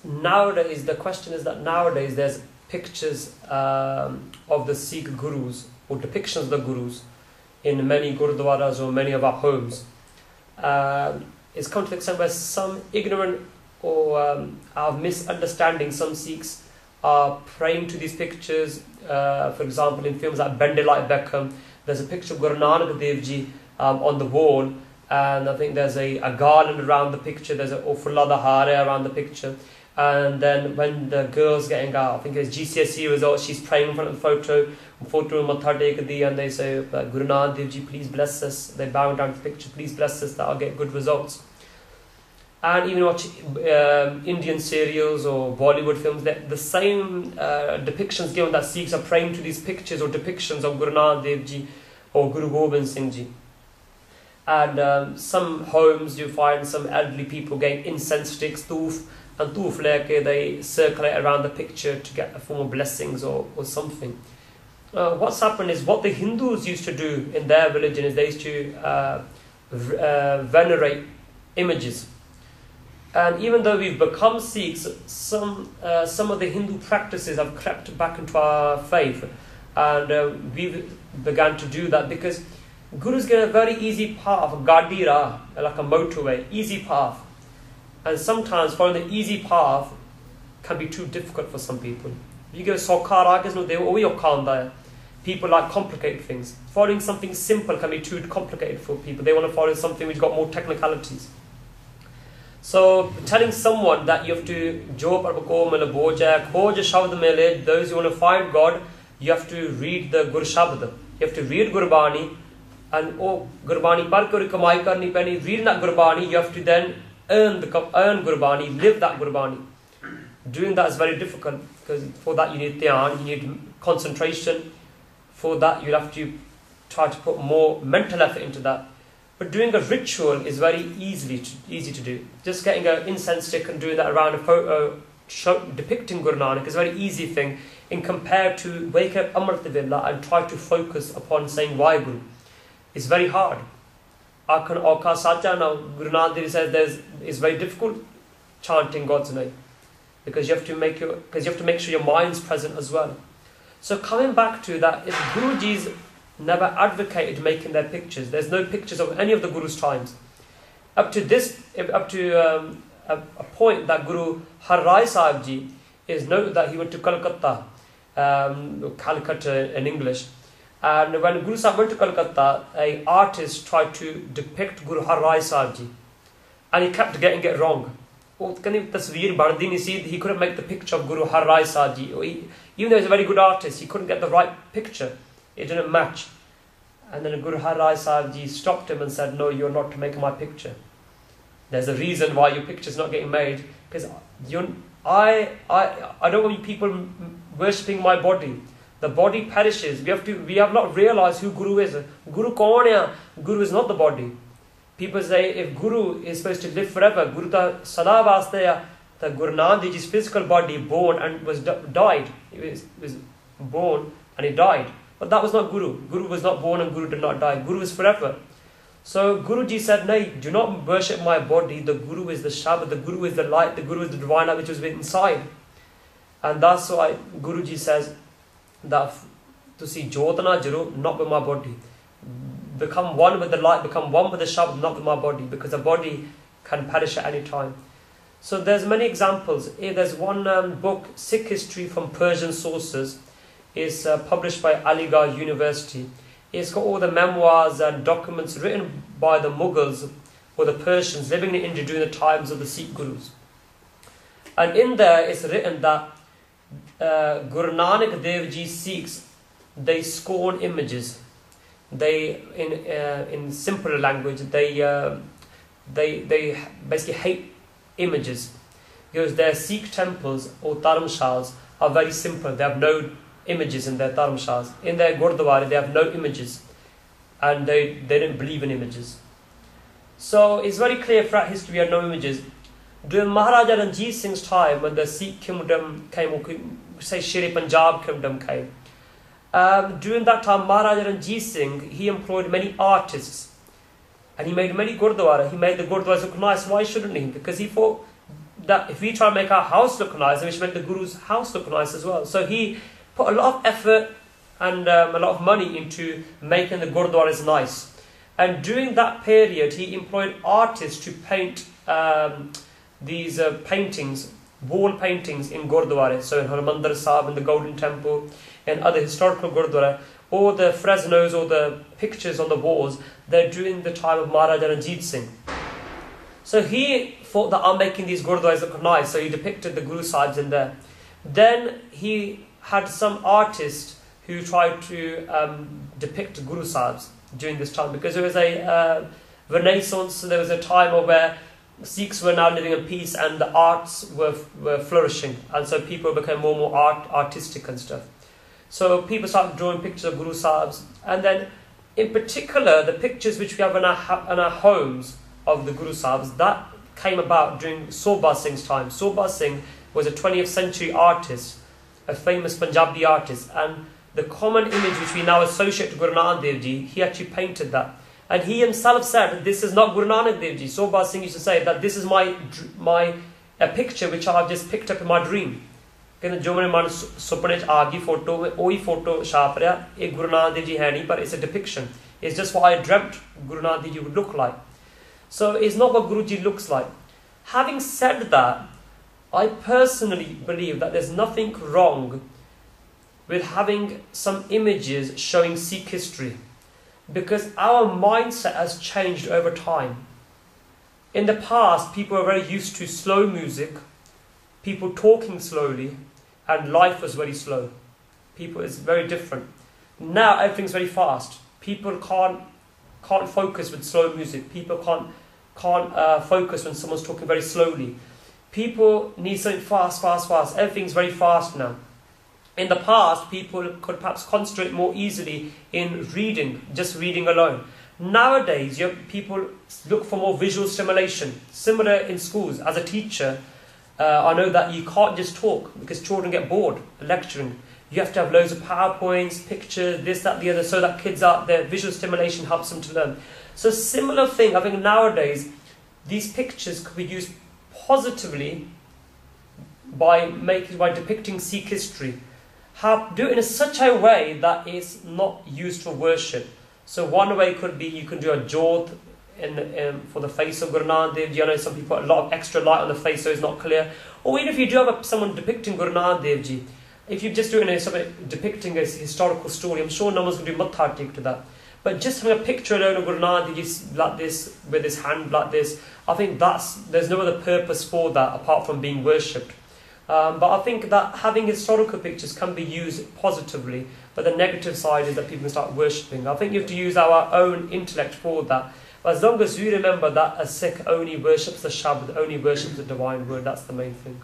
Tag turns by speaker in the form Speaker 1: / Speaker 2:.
Speaker 1: nowadays, the question is that nowadays there's pictures of the Sikh gurus, or depictions of the gurus, in many gurdwaras or many of our homes. It's come to the extent where some ignorant or are misunderstanding, some Sikhs are praying to these pictures. For example, in films like Bende Like Beckham, there's a picture of Guru Nanak Dev Ji on the wall, and I think there's a garland around the picture, there's a Fulla da Hare around the picture. And then when the girl's getting out, I think it's GCSE results, she's praying in front of the photo Matha Tekdi, and they say, Guru Nanak Dev Ji, please bless us. They bow down to the picture, please bless us that I'll get good results. And even watch Indian serials or Bollywood films, the same depictions given that Sikhs are praying to these pictures or depictions of Guru Nanak Dev Ji or Guru Gobind Singh Ji. And some homes you find some elderly people getting incense sticks, toof, and toof leke, they circulate around the picture to get a form of blessings or something. What's happened is what the Hindus used to do in their religion is they used to venerate images. And even though we've become Sikhs, some of the Hindu practices have crept back into our faith, and we began to do that because Gurus get a very easy path, gadira, like a motorway, easy path. And sometimes following the easy path can be too difficult for some people. You go people like complicated things. Following something simple can be too complicated for people. They want to follow something which got more technicalities. So telling someone that you have to those who want to find God, you have to read the Gur Shabd. You have to read Gurbani, and Gurbani par kar kamai karni pani, read that Gurbani, you have to then earn Gurbani, live that Gurbani. Doing that is very difficult because for that you need dhyan, you need concentration. For that you have to try to put more mental effort into that. But doing a ritual is very easy to do. Just getting an incense stick and doing that around a photo depicting Guru Nanak is a very easy thing in compared to wake up Amrit Villa and try to focus upon saying Vaheguru. It's very hard. Akhan Auka Sacha now, Guru Nanak Dev says it's very difficult chanting God's name because you have to make sure your mind's present as well. So coming back to that, if Guruji's never advocated making their pictures, there's no pictures of any of the Guru's times. Up to a point that Guru Har Rai Sahib Ji is noted that he went to Calcutta, Calcutta in English. And when Guru Sahib went to Calcutta, an artist tried to depict Guru Har Rai Sahib Ji, and he kept getting it wrong. He couldn't make the picture of Guru Har Rai Sahib Ji. Even though he's a very good artist, he couldn't get the right picture. It didn't match. And then Guru Har Rai Sahib Ji stopped him and said, no, you're not to make my picture. There's a reason why your picture's not getting made. Because I don't want people worshipping my body. The body perishes. We have not realized who Guru is. Guru kaun hai? Guru is not the body. People say if Guru is supposed to live forever, Guru ta sada vaste hai. The Guru Nanak Dev Ji's physical body born and died. He was born and he died. But that was not Guru. Guru was not born and Guru did not die. Guru is forever. So Guruji said, no, do not worship my body. The Guru is the Shabad, the Guru is the light, the Guru is the divine light which was inside. And that's why Guruji says that to see Jotana Jaro, not with my body. Become one with the light, become one with the Shabad, not with my body, because the body can perish at any time. So there's many examples. There's one book, Sikh History from Persian Sources. It's published by Aligarh University. It's got all the memoirs and documents written by the Mughals or the Persians living in India during the times of the Sikh Gurus. And in there it's written that Guru Nanak Dev Ji Sikhs, they scorn images. They, in simpler language, they basically hate images. Because their Sikh temples or dharamshals are very simple. They have no images in their dharamshals. In their gurdwara, they have no images. And they don't believe in images. So it's very clear throughout history we have no images. During Maharaja Ranjit Singh's time, when the Sikh kingdom came, or say Sher-e-Punjab kingdom came, during that time, Maharaja Ranjit Singh, he employed many artists. And he made many gurdwara. He made the gurdwaras look nice. Why shouldn't he? Because he thought that if we try to make our house look nice, then we should make the Guru's house look nice as well. So he put a lot of effort and a lot of money into making the Gurdwaras nice. And during that period, he employed artists to paint these paintings, wall paintings in Gurdwara. So in Harmandir Sahib, in the Golden Temple, and other historical Gurdwara, all the fresnoes or the pictures on the walls, they're during the time of Maharaja Ranjit Singh. So he thought that I'm making these Gurdwaras look nice, so he depicted the Guru Sahibs in there. Then he had some artists who tried to depict Guru Sahibs during this time, because there was a renaissance, there was a time of where Sikhs were now living in peace and the arts were flourishing, and so people became more and more artistic and stuff. So people started drawing pictures of Guru Sahibs, and then in particular the pictures which we have in our homes of the Guru Sahibs, that came about during Sobha Singh's time. Sobha Singh was a 20th century artist, a famous Punjabi artist, and the common image which we now associate to Guru Nanak Dev Ji, he actually painted that. And he himself said, this is not Guru Nanak Dev Ji. Sobha Singh used to say that this is a picture which I have just picked up in my dream. जो मेरे मन सुपने च आ गई photo में वही photo छाप रहा है गुरु नानक देव जी है नहीं, पर it's a depiction. It's just what I dreamt Guru Nanak Dev Ji would look like. So it's not what Guruji looks like. Having said that, I personally believe that there's nothing wrong with having some images showing Sikh history, because our mindset has changed over time. In the past, people were very used to slow music, people talking slowly, and life was very slow. It's very different. Now everything's very fast. People can't focus with slow music. People can't focus when someone's talking very slowly. People need something fast. Everything's very fast now. In the past, people could perhaps concentrate more easily in reading, just reading alone. Nowadays, people look for more visual stimulation. Similar in schools. As a teacher, I know that you can't just talk because children get bored lecturing. You have to have loads of PowerPoints, pictures, this, that, the other, so that their visual stimulation helps them to learn. So similar thing, I think nowadays, these pictures could be used positively by depicting Sikh history. Do it in such a way that it's not used for worship. So one way could be you can do a jodh for the face of Guru Nanak Dev Ji. I know some people put a lot of extra light on the face so it's not clear. Or even if you do have someone depicting Guru Nanak Dev Ji, if you just do it depicting a historical story, I'm sure no one's going to do matha take to that. But just having a picture alone of Guru Nanak Dev Ji like this, with his hand like this, I think there's no other purpose for that apart from being worshipped. But I think that having historical pictures can be used positively, but the negative side is that people can start worshipping. I think you have to use our own intellect for that. But as long as we remember that a Sikh only worships the Shabd, only worships the divine word, that's the main thing.